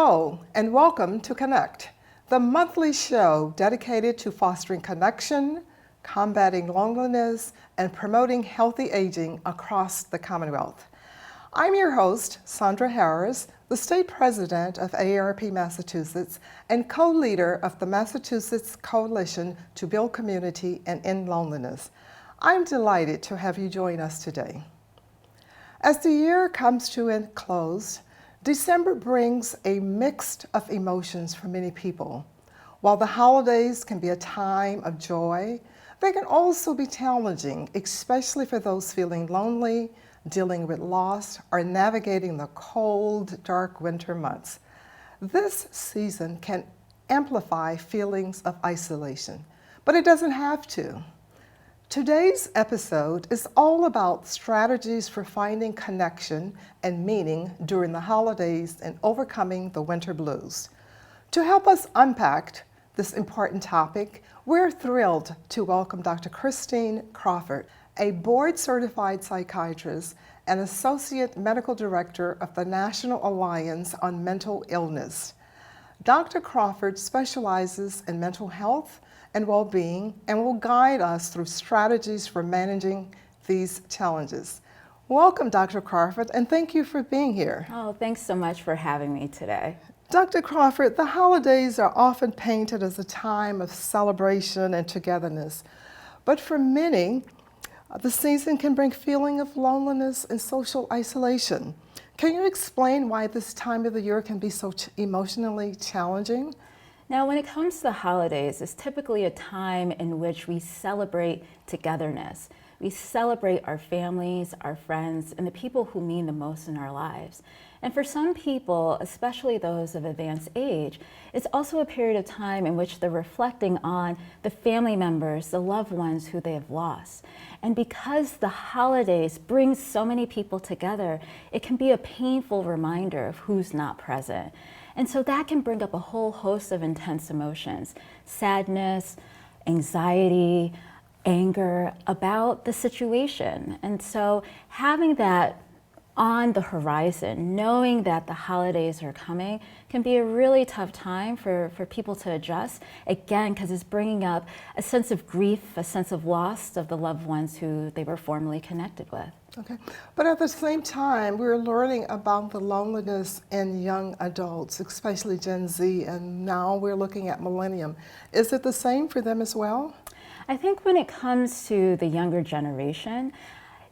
Hello, and welcome to Connect, the monthly show dedicated to fostering connection, combating loneliness, and promoting healthy aging across the Commonwealth. I'm your host, Sandra Harris, the state president of AARP Massachusetts and co-leader of the Massachusetts Coalition to Build Community and End Loneliness. I'm delighted to have you join us today. As the year comes to a close, December brings a mix of emotions for many people. While the holidays can be a time of joy, they can also be challenging, especially for those feeling lonely, dealing with loss, or navigating the cold, dark winter months. This season can amplify feelings of isolation, but it doesn't have to. Today's episode is all about strategies for finding connection and meaning during the holidays and overcoming the winter blues. To help us unpack this important topic, we're thrilled to welcome Dr. Christine Crawford, a board-certified psychiatrist and associate medical director of the National Alliance on Mental Illness. Dr. Crawford specializes in mental health and well-being and will guide us through strategies for managing these challenges. Welcome, Dr. Crawford, and thank you for being here. Oh, thanks so much for having me today. Dr. Crawford, the holidays are often painted as a time of celebration and togetherness, but for many, the season can bring feeling of loneliness and social isolation. Can you explain why this time of the year can be so emotionally challenging? Now, when it comes to the holidays, it's typically a time in which we celebrate togetherness. We celebrate our families, our friends, and the people who mean the most in our lives. And for some people, especially those of advanced age, it's also a period of time in which they're reflecting on the family members, the loved ones who they have lost. And because the holidays bring so many people together, it can be a painful reminder of who's not present. And so that can bring up a whole host of intense emotions: sadness, anxiety, anger about the situation. And so having that on the horizon, knowing that the holidays are coming, can be a really tough time for people to adjust, again, because it's bringing up a sense of grief, a sense of loss of the loved ones who they were formerly connected with. Okay, but at the same time, we're learning about the loneliness in young adults, especially Gen Z, and now we're looking at millennium. Is it the same for them as well? I think when it comes to the younger generation,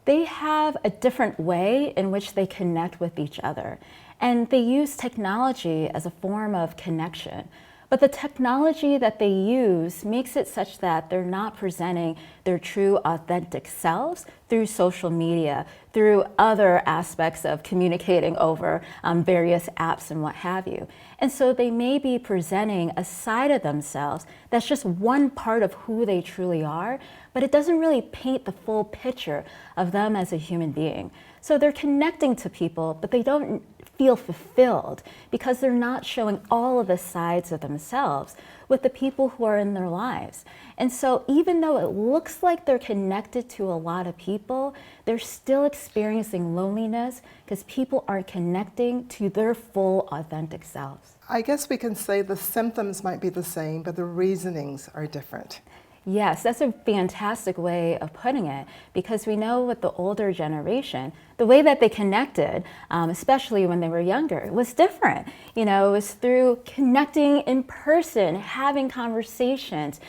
they have a different way in which they connect with each other. And they use technology as a form of connection. But the technology that they use makes it such that they're not presenting their true, authentic selves through social media, through other aspects of communicating over various apps and what have you. And so they may be presenting a side of themselves that's just one part of who they truly are, but it doesn't really paint the full picture of them as a human being. So they're connecting to people, but they don't feel fulfilled because they're not showing all of the sides of themselves with the people who are in their lives. And so even though it looks like they're connected to a lot of people, they're still experiencing loneliness because people aren't connecting to their full authentic selves. I guess we can say the symptoms might be the same, but the reasonings are different. Yes, that's a fantastic way of putting it, because we know with the older generation, the way that they connected, especially when they were younger, was different. You know, it was through connecting in person, having conversations,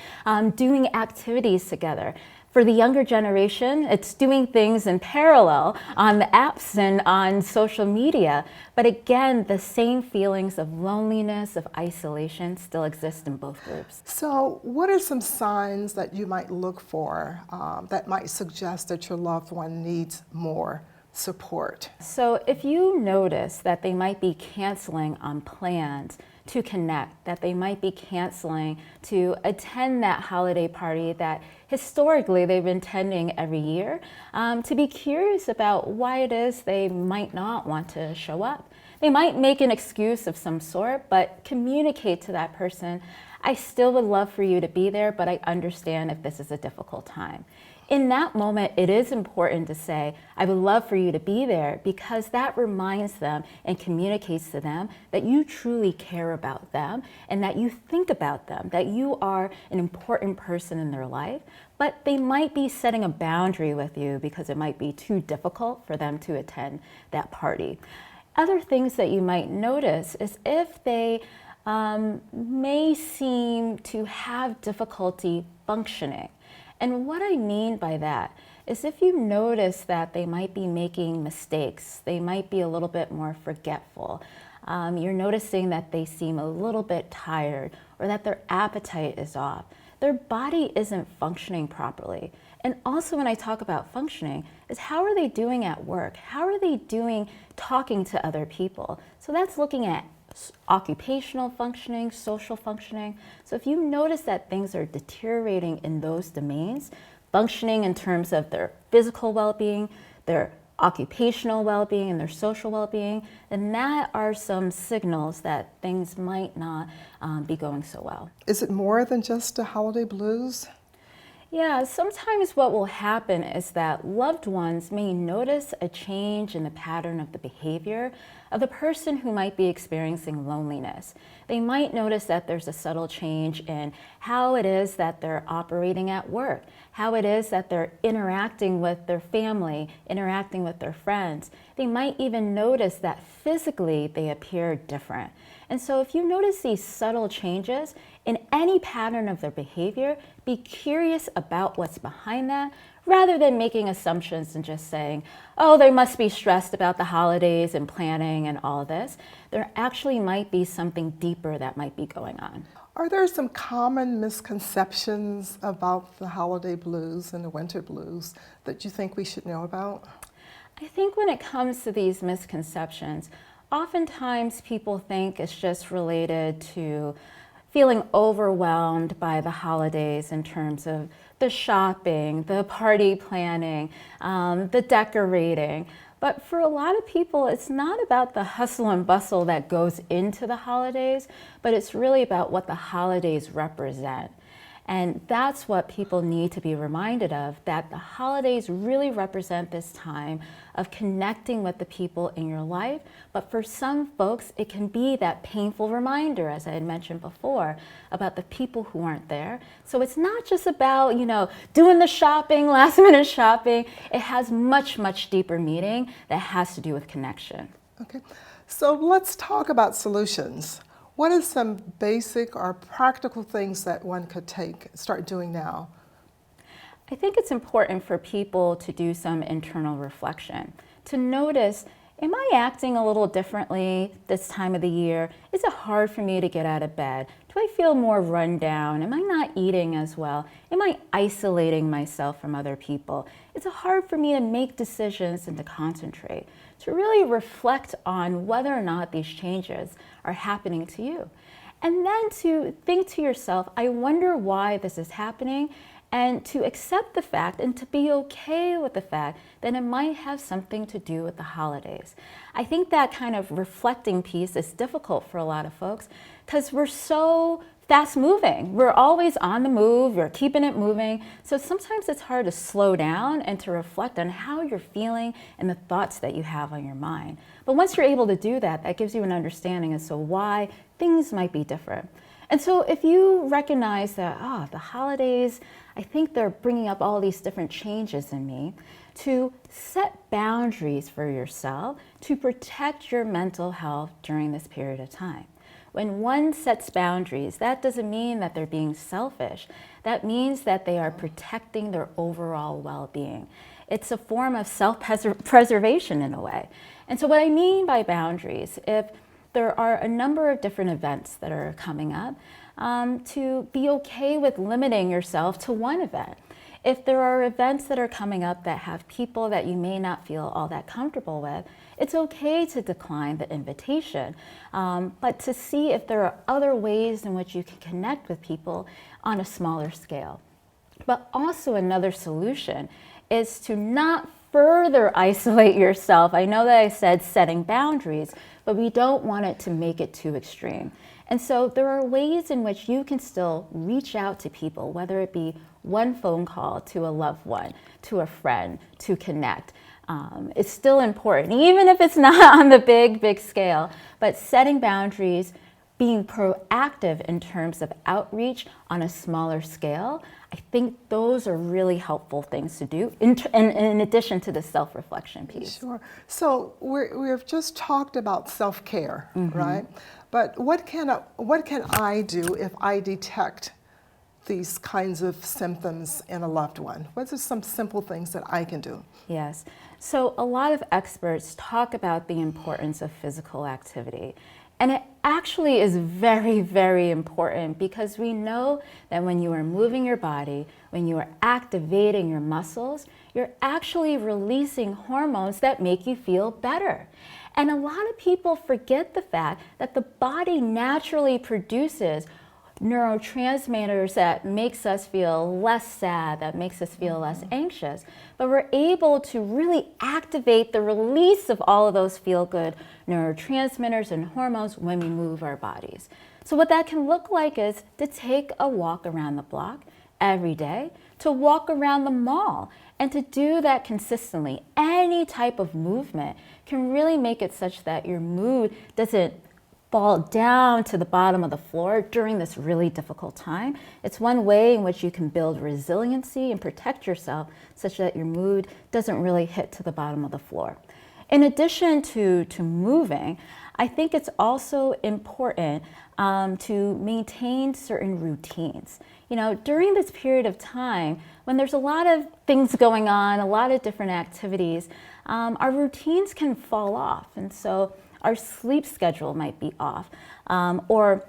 doing activities together. For the younger generation, it's doing things in parallel on the apps and on social media. But again, the same feelings of loneliness, of isolation still exist in both groups. So what are some signs that you might look for that might suggest that your loved one needs more support? So if you notice that they might be canceling on plans to connect, that they might be canceling to attend that holiday party that historically they've been attending every year, to be curious about why it is they might not want to show up. They might make an excuse of some sort, but communicate to that person, I still would love for you to be there, but I understand if this is a difficult time. In that moment, it is important to say, I would love for you to be there, because that reminds them and communicates to them that you truly care about them and that you think about them, that you are an important person in their life. But they might be setting a boundary with you because it might be too difficult for them to attend that party. Other things that you might notice is if they may seem to have difficulty functioning. And what I mean by that is if you notice that they might be making mistakes, they might be a little bit more forgetful, you're noticing that they seem a little bit tired or that their appetite is off, their body isn't functioning properly. And also when I talk about functioning is how are they doing at work? How are they doing talking to other people? So that's looking at occupational functioning, social functioning. So if you notice that things are deteriorating in those domains, functioning in terms of their physical well-being, their occupational well-being, and their social well-being, then that are some signals that things might not be going so well. Is it more than just the holiday blues? Yeah, sometimes what will happen is that loved ones may notice a change in the pattern of the behavior of the person who might be experiencing loneliness. They might notice that there's a subtle change in how it is that they're operating at work, how it is that they're interacting with their family, interacting with their friends. They might even notice that physically they appear different. And so if you notice these subtle changes in any pattern of their behavior, be curious about what's behind that, rather than making assumptions and just saying, oh, they must be stressed about the holidays and planning and all this. There actually might be something deeper that might be going on. Are there some common misconceptions about the holiday blues and the winter blues that you think we should know about? I think when it comes to these misconceptions, oftentimes people think it's just related to feeling overwhelmed by the holidays in terms of the shopping, the party planning, the decorating. But for a lot of people, it's not about the hustle and bustle that goes into the holidays, but it's really about what the holidays represent. And that's what people need to be reminded of, that the holidays really represent this time of connecting with the people in your life. But for some folks, it can be that painful reminder, as I had mentioned before, about the people who aren't there. So it's not just about, doing the shopping, last minute shopping. It has much, much deeper meaning that has to do with connection. Okay, so let's talk about solutions. What are some basic or practical things that one could start doing now? I think it's important for people to do some internal reflection, to notice, am I acting a little differently this time of the year? Is it hard for me to get out of bed? Do I feel more run down? Am I not eating as well? Am I isolating myself from other people? Is it hard for me to make decisions and to concentrate? To really reflect on whether or not these changes are happening to you. And then to think to yourself, I wonder why this is happening, and to accept the fact and to be okay with the fact that it might have something to do with the holidays. I think that kind of reflecting piece is difficult for a lot of folks because we're so fast moving. We're always on the move, we're keeping it moving. So sometimes it's hard to slow down and to reflect on how you're feeling and the thoughts that you have on your mind. But once you're able to do that, that gives you an understanding as to why things might be different. And so if you recognize that, the holidays, I think they're bringing up all these different changes in me, to set boundaries for yourself to protect your mental health during this period of time. When one sets boundaries, that doesn't mean that they're being selfish. That means that they are protecting their overall well-being. It's a form of self-preservation in a way. And so what I mean by boundaries, if there are a number of different events that are coming up, to be okay with limiting yourself to one event. If there are events that are coming up that have people that you may not feel all that comfortable with, it's okay to decline the invitation, but to see if there are other ways in which you can connect with people on a smaller scale. But also another solution is to not further isolate yourself. I know that I said setting boundaries, but we don't want it to make it too extreme. And so there are ways in which you can still reach out to people, whether it be one phone call to a loved one, to a friend, to connect. It's still important, even if it's not on the big scale, but setting boundaries, being proactive in terms of outreach on a smaller scale, I think those are really helpful things to do in addition to the self-reflection piece. Sure. So we've just talked about self-care, right? But what can I do if I detect these kinds of symptoms in a loved one? What are some simple things that I can do? Yes. So a lot of experts talk about the importance of physical activity. And it actually is very, very important because we know that when you are moving your body, when you are activating your muscles, you're actually releasing hormones that make you feel better. And a lot of people forget the fact that the body naturally produces neurotransmitters that makes us feel less sad, that makes us feel less anxious. But we're able to really activate the release of all of those feel-good neurotransmitters and hormones when we move our bodies. So what that can look like is to take a walk around the block every day, to walk around the mall, and to do that consistently. Any type of movement can really make it such that your mood doesn't fall down to the bottom of the floor during this really difficult time. It's one way in which you can build resiliency and protect yourself such that your mood doesn't really hit to the bottom of the floor. In addition to moving, I think it's also important to maintain certain routines. You know, during this period of time, when there's a lot of things going on, a lot of different activities, our routines can fall off. And so our sleep schedule might be off, or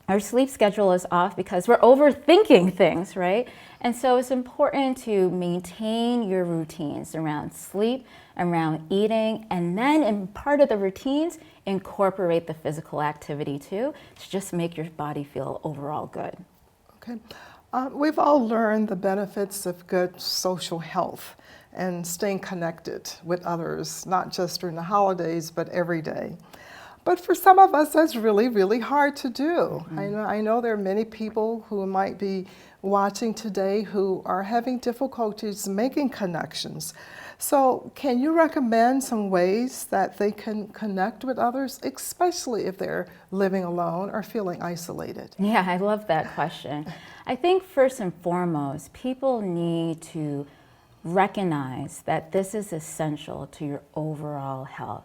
our sleep schedule is off because we're overthinking things, right? And so it's important to maintain your routines around sleep, around eating, and then in part of the routines, incorporate the physical activity too, to just make your body feel overall good. Okay. We've all learned the benefits of good social health and staying connected with others, not just during the holidays, but every day. But for some of us, that's really, really hard to do. I know there are many people who might be watching today who are having difficulties making connections. So can you recommend some ways that they can connect with others, especially if they're living alone or feeling isolated? Yeah, I love that question. I think first and foremost, people need to recognize that this is essential to your overall health.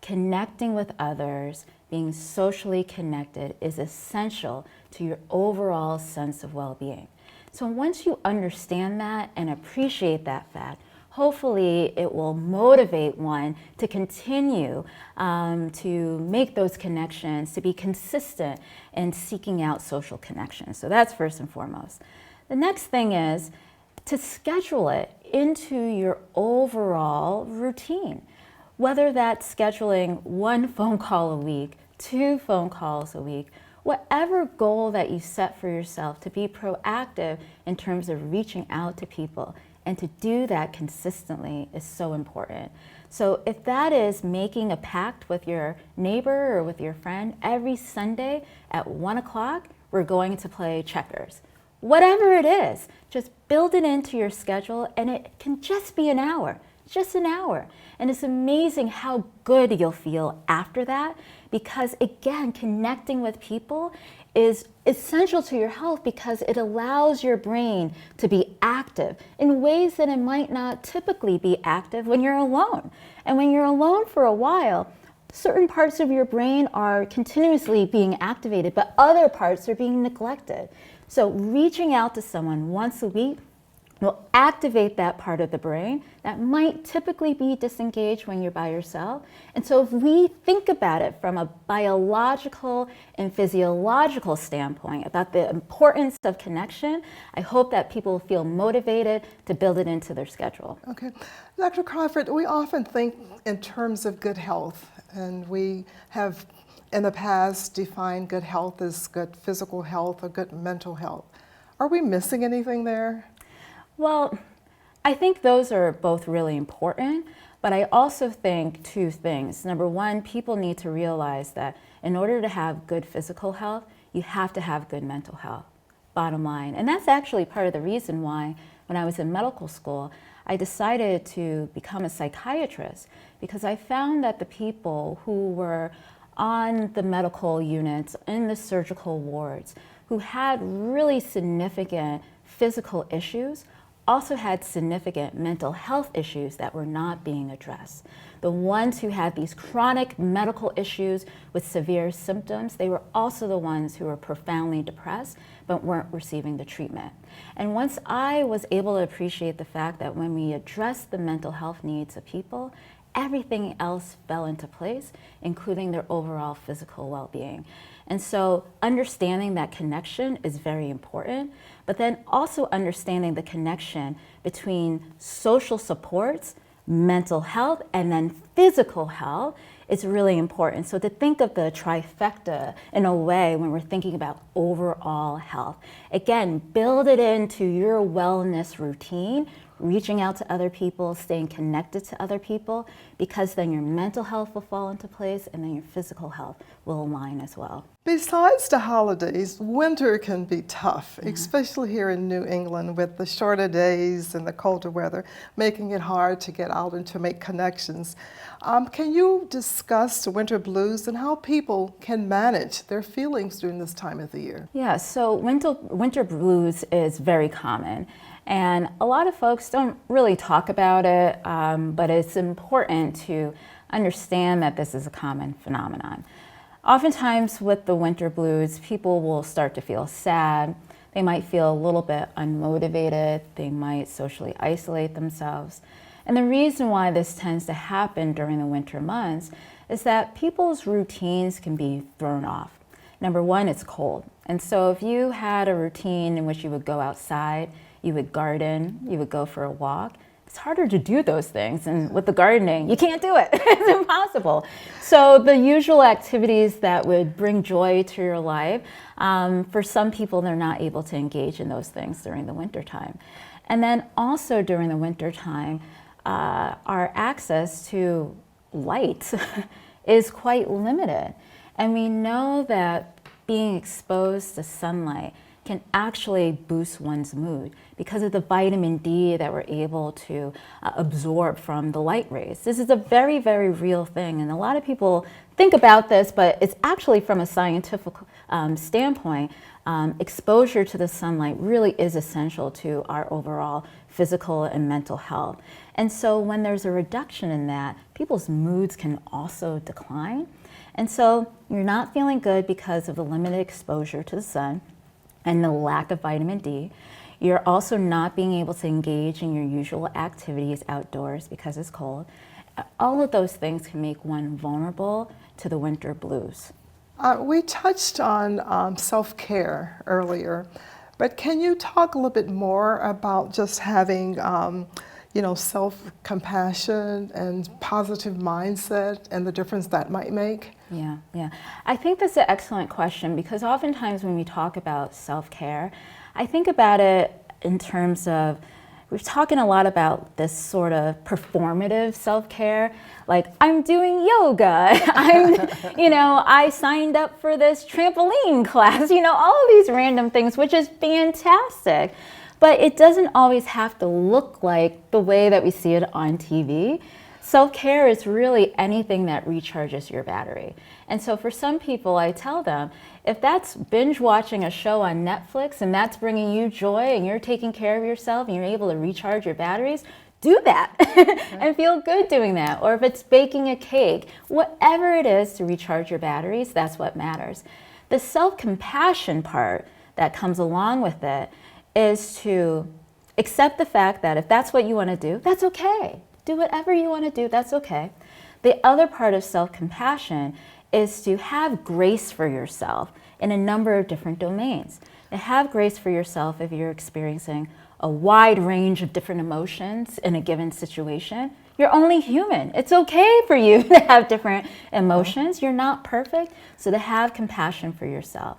Connecting with others, being socially connected is essential to your overall sense of well-being. So once you understand that and appreciate that fact, hopefully it will motivate one to continue to make those connections, to be consistent in seeking out social connections. So that's first and foremost. The next thing is to schedule it into your overall routine, whether that's scheduling one phone call a week, 2 phone calls a week, whatever goal that you set for yourself, to be proactive in terms of reaching out to people and to do that consistently is so important. So if that is making a pact with your neighbor or with your friend, every Sunday at 1 o'clock, we're going to play checkers. Whatever it is, just build it into your schedule, and it can just be an hour, just an hour. And it's amazing how good you'll feel after that, because again, connecting with people is essential to your health because it allows your brain to be active in ways that it might not typically be active when you're alone. And when you're alone for a while, certain parts of your brain are continuously being activated, but other parts are being neglected. So reaching out to someone once a week will activate that part of the brain that might typically be disengaged when you're by yourself. And so if we think about it from a biological and physiological standpoint about the importance of connection, I hope that people feel motivated to build it into their schedule. Okay. Dr. Crawford, we often think in terms of good health, and we have in the past defined good health as good physical health or good mental health. Are we missing anything there? Well, I think those are both really important, but I also think 2 things. Number one, people need to realize that in order to have good physical health, you have to have good mental health. bottom line. And that's actually part of the reason why when I was in medical school, I decided to become a psychiatrist, because I found that the people who were on the medical units, in the surgical wards, who had really significant physical issues, also had significant mental health issues that were not being addressed. The ones who had these chronic medical issues with severe symptoms, they were also the ones who were profoundly depressed but weren't receiving the treatment. And once I was able to appreciate the fact that when we address the mental health needs of people, everything else fell into place, including their overall physical well-being. And so understanding that connection is very important, but then also understanding the connection between social supports, mental health, and then physical health is really important. So to think of the trifecta in a way when we're thinking about overall health. Again, build it into your wellness routine, reaching out to other people, staying connected to other people, because then your mental health will fall into place and then your physical health will align as well. Besides the holidays, winter can be tough, especially here in New England with the shorter days and the colder weather, making it hard to get out and to make connections. Can you discuss the winter blues and how people can manage their feelings during this time of the year? Yeah, so winter blues is very common. And a lot of folks don't really talk about it, but it's important to understand that this is a common phenomenon. Oftentimes with the winter blues, people will start to feel sad. They might feel a little bit unmotivated. They might socially isolate themselves. And the reason why this tends to happen during the winter months is that people's routines can be thrown off. Number one, it's cold. And so if you had a routine in which you would go outside, you would garden, you would go for a walk, it's harder to do those things. And with the gardening, you can't do it. It's impossible. So the usual activities that would bring joy to your life, for some people, they're not able to engage in those things during the winter time. And then also during the winter time, our access to light is quite limited. And we know that being exposed to sunlight can actually boost one's mood because of the vitamin D that we're able to absorb from the light rays. This is a very, very real thing, and a lot of people think about this, but it's actually from a scientific standpoint, exposure to the sunlight really is essential to our overall physical and mental health. And so when there's a reduction in that, people's moods can also decline. And so you're not feeling good because of the limited exposure to the sun and the lack of vitamin D. You're also not being able to engage in your usual activities outdoors because it's cold. All of those things can make one vulnerable to the winter blues. We touched on self-care earlier, but can you talk a little bit more about just having self-compassion and positive mindset and the difference that might make? Yeah. I think that's an excellent question because oftentimes when we talk about self-care, I think about it in terms of, we're talking a lot about this sort of performative self-care, like I'm doing yoga, I signed up for this trampoline class, all of these random things, which is fantastic. But it doesn't always have to look like the way that we see it on TV. Self-care is really anything that recharges your battery. And so for some people, I tell them, if that's binge watching a show on Netflix and that's bringing you joy and you're taking care of yourself and you're able to recharge your batteries, do that and feel good doing that. Or if it's baking a cake, whatever it is to recharge your batteries, that's what matters. The self-compassion part that comes along with it is to accept the fact that if that's what you want to do, that's okay. Do whatever you want to do, that's okay. The other part of self-compassion is to have grace for yourself in a number of different domains. To have grace for yourself if you're experiencing a wide range of different emotions in a given situation. You're only human. It's okay for you to have different emotions. You're not perfect, so to have compassion for yourself.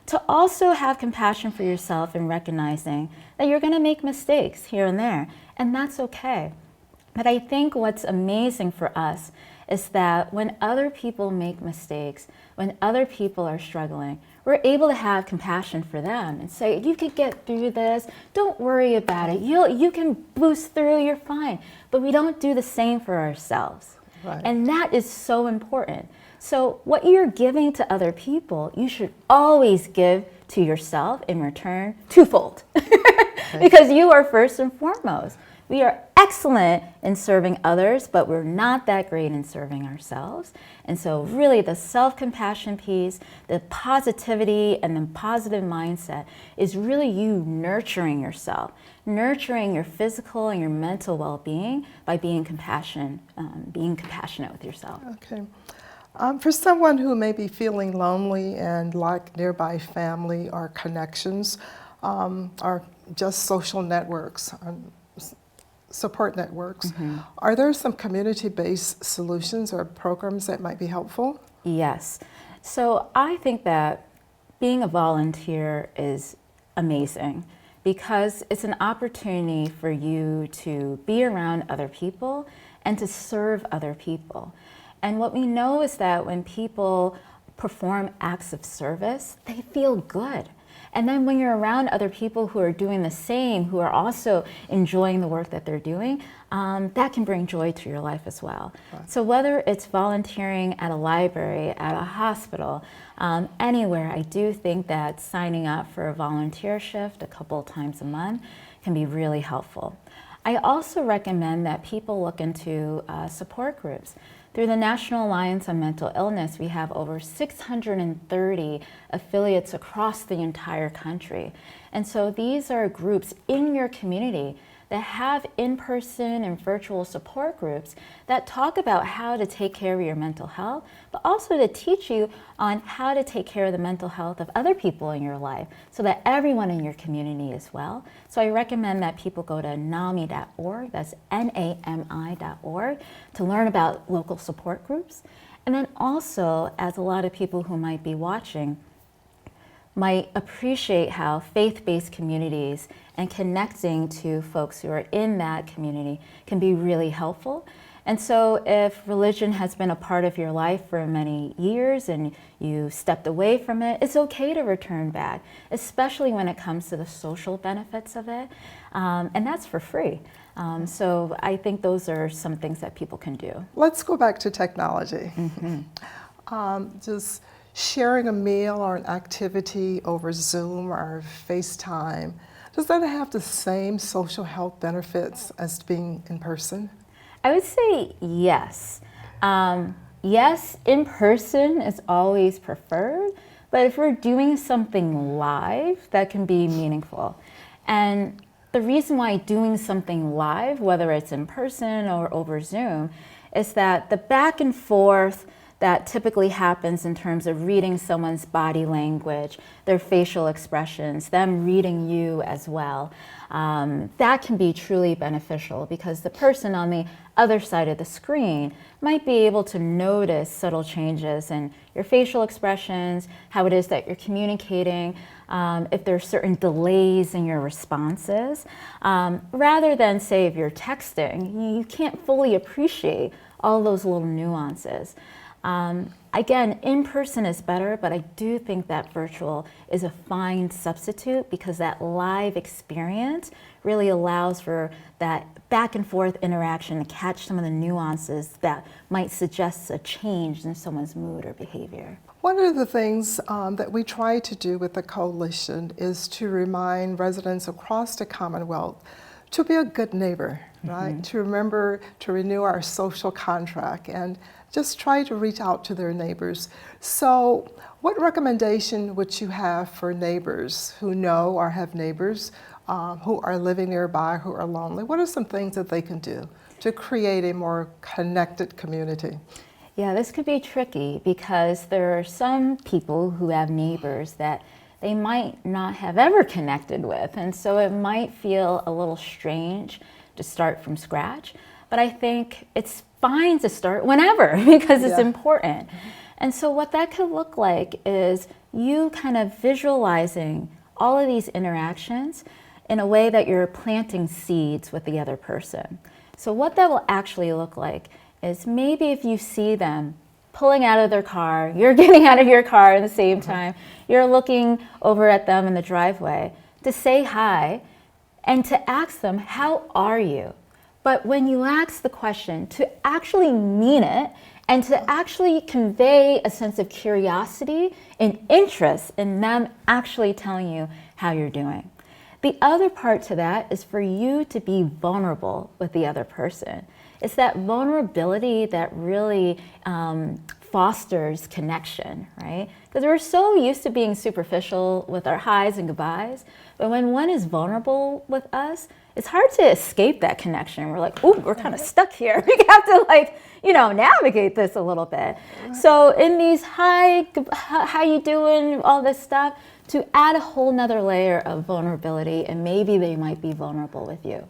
To also have compassion for yourself in recognizing that you're going to make mistakes here and there, and that's okay. But I think what's amazing for us is that when other people make mistakes, when other people are struggling, we're able to have compassion for them and say, you can get through this, don't worry about it, you can boost through, you're fine. But we don't do the same for ourselves. Right. And that is so important. So what you're giving to other people, you should always give to yourself in return twofold. Because you are first and foremost. We are excellent in serving others, but we're not that great in serving ourselves. And so really the self-compassion piece, the positivity and the positive mindset is really you nurturing yourself, nurturing your physical and your mental well-being by being compassionate with yourself. Okay. For someone who may be feeling lonely and lack nearby family or connections, or just social networks, support networks, are there some community-based solutions or programs that might be helpful? Yes. So I think that being a volunteer is amazing because it's an opportunity for you to be around other people and to serve other people. And what we know is that when people perform acts of service, they feel good. And then when you're around other people who are doing the same, who are also enjoying the work that they're doing, that can bring joy to your life as well. Right. So whether it's volunteering at a library, at a hospital, anywhere, I do think that signing up for a volunteer shift a couple of times a month can be really helpful. I also recommend that people look into support groups. Through the National Alliance on Mental Illness, we have over 630 affiliates across the entire country. And so these are groups in your community that have in-person and virtual support groups that talk about how to take care of your mental health, but also to teach you on how to take care of the mental health of other people in your life so that everyone in your community is well. So I recommend that people go to NAMI.org, that's NAMI.org, to learn about local support groups. And then also, as a lot of people who might be watching, might appreciate how faith-based communities and connecting to folks who are in that community can be really helpful. And so if religion has been a part of your life for many years and you stepped away from it, it's okay to return back, especially when it comes to the social benefits of it. And that's for free. So I think those are some things that people can do. Let's go back to technology. Just sharing a meal or an activity over Zoom or FaceTime, does that have the same social health benefits as being in person? I would say yes. Yes, in person is always preferred, but if we're doing something live, that can be meaningful. And the reason why doing something live, whether it's in person or over Zoom, is that the back and forth that typically happens in terms of reading someone's body language, their facial expressions, them reading you as well, that can be truly beneficial because the person on the other side of the screen might be able to notice subtle changes in your facial expressions, how it is that you're communicating, if there are certain delays in your responses. Rather than, say, if you're texting, you can't fully appreciate all those little nuances. Again, in person is better, but I do think that virtual is a fine substitute because that live experience really allows for that back and forth interaction to catch some of the nuances that might suggest a change in someone's mood or behavior. One of the things that we try to do with the coalition is to remind residents across the Commonwealth to be a good neighbor, right? To remember to renew our social contract and just try to reach out to their neighbors. So what recommendation would you have for neighbors who know or have neighbors who are living nearby, who are lonely? What are some things that they can do to create a more connected community? Yeah, this could be tricky because there are some people who have neighbors that they might not have ever connected with, and so it might feel a little strange to start from scratch. But I think it's fine to start whenever because it's important. And so what that could look like is you kind of visualizing all of these interactions in a way that you're planting seeds with the other person. So what that will actually look like is maybe if you see them pulling out of their car, you're getting out of your car at the same time, you're looking over at them in the driveway, to say hi and to ask them, how are you? But when you ask the question, to actually mean it and to actually convey a sense of curiosity and interest in them actually telling you how you're doing. The other part to that is for you to be vulnerable with the other person. It's that vulnerability that really fosters connection, right? Because we're so used to being superficial with our highs and goodbyes, but when one is vulnerable with us, it's hard to escape that connection. We're like, ooh, we're kind of stuck here. We have to navigate this a little bit. So in these hi, how you doing, all this stuff, to add a whole nother layer of vulnerability, and maybe they might be vulnerable with you.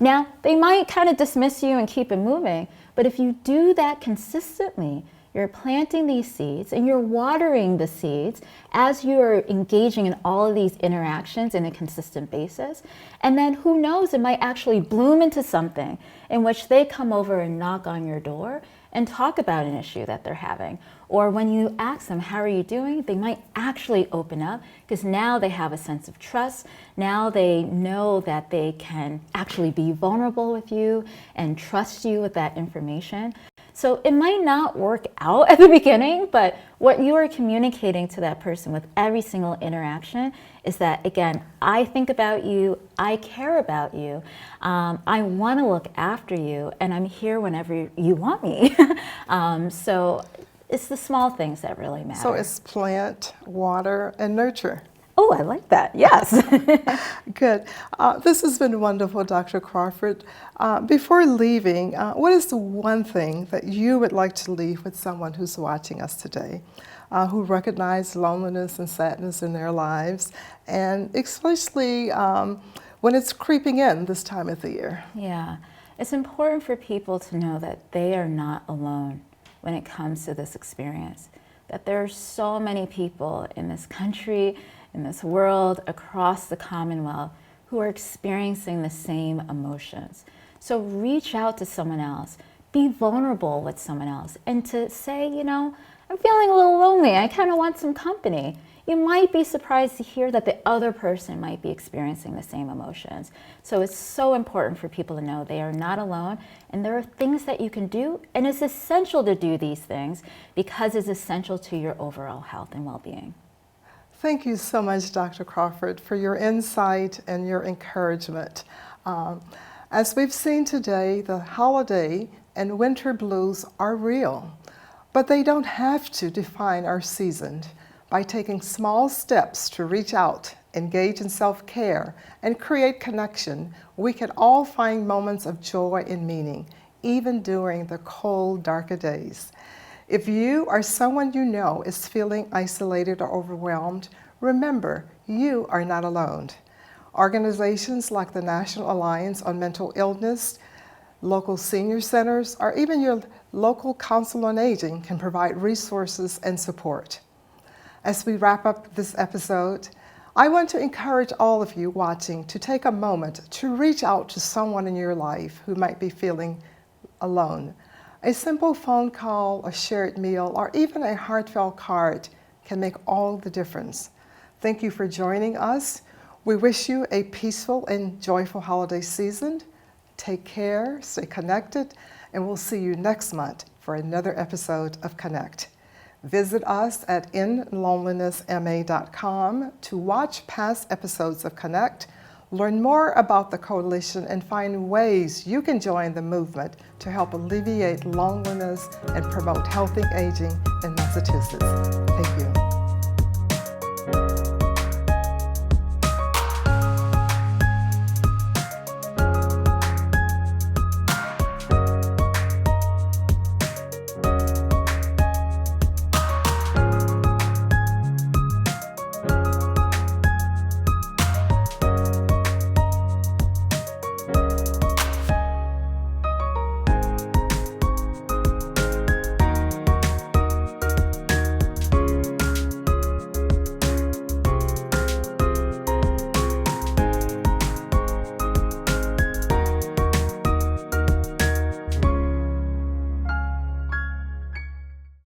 Now, they might kind of dismiss you and keep it moving, but if you do that consistently, you're planting these seeds and you're watering the seeds as you're engaging in all of these interactions in a consistent basis. And then who knows, it might actually bloom into something in which they come over and knock on your door and talk about an issue that they're having. Or when you ask them, how are you doing? They might actually open up because now they have a sense of trust. Now they know that they can actually be vulnerable with you and trust you with that information. So it might not work out at the beginning, but what you are communicating to that person with every single interaction is that, again, I think about you, I care about you, I want to look after you, and I'm here whenever you want me. So it's the small things that really matter. So it's plant, water, and nurture. Oh, I like that, yes. Good. This has been wonderful, Dr. Crawford. Before leaving, what is the one thing that you would like to leave with someone who's watching us today, who recognizes loneliness and sadness in their lives, and especially when it's creeping in this time of the year? Yeah, it's important for people to know that they are not alone when it comes to this experience, that there are so many people in this country, in this world, across the Commonwealth, who are experiencing the same emotions. So reach out to someone else, be vulnerable with someone else, and to say, I'm feeling a little lonely, I kind of want some company. You might be surprised to hear that the other person might be experiencing the same emotions. So it's so important for people to know they are not alone, and there are things that you can do, and it's essential to do these things because it's essential to your overall health and well-being. Thank you so much, Dr. Crawford, for your insight and your encouragement. As we've seen today, the holiday and winter blues are real, but they don't have to define our season. By taking small steps to reach out, engage in self-care, and create connection, we can all find moments of joy and meaning, even during the cold, darker days. If you or someone you know is feeling isolated or overwhelmed, remember, you are not alone. Organizations like the National Alliance on Mental Illness, local senior centers, or even your local council on aging can provide resources and support. As we wrap up this episode, I want to encourage all of you watching to take a moment to reach out to someone in your life who might be feeling alone. A simple phone call, a shared meal, or even a heartfelt card can make all the difference. Thank you for joining us. We wish you a peaceful and joyful holiday season. Take care, stay connected, and we'll see you next month for another episode of Connect. Visit us at inlonelinessma.com to watch past episodes of Connect, learn more about the coalition, and find ways you can join the movement to help alleviate loneliness and promote healthy aging in Massachusetts. Thank you.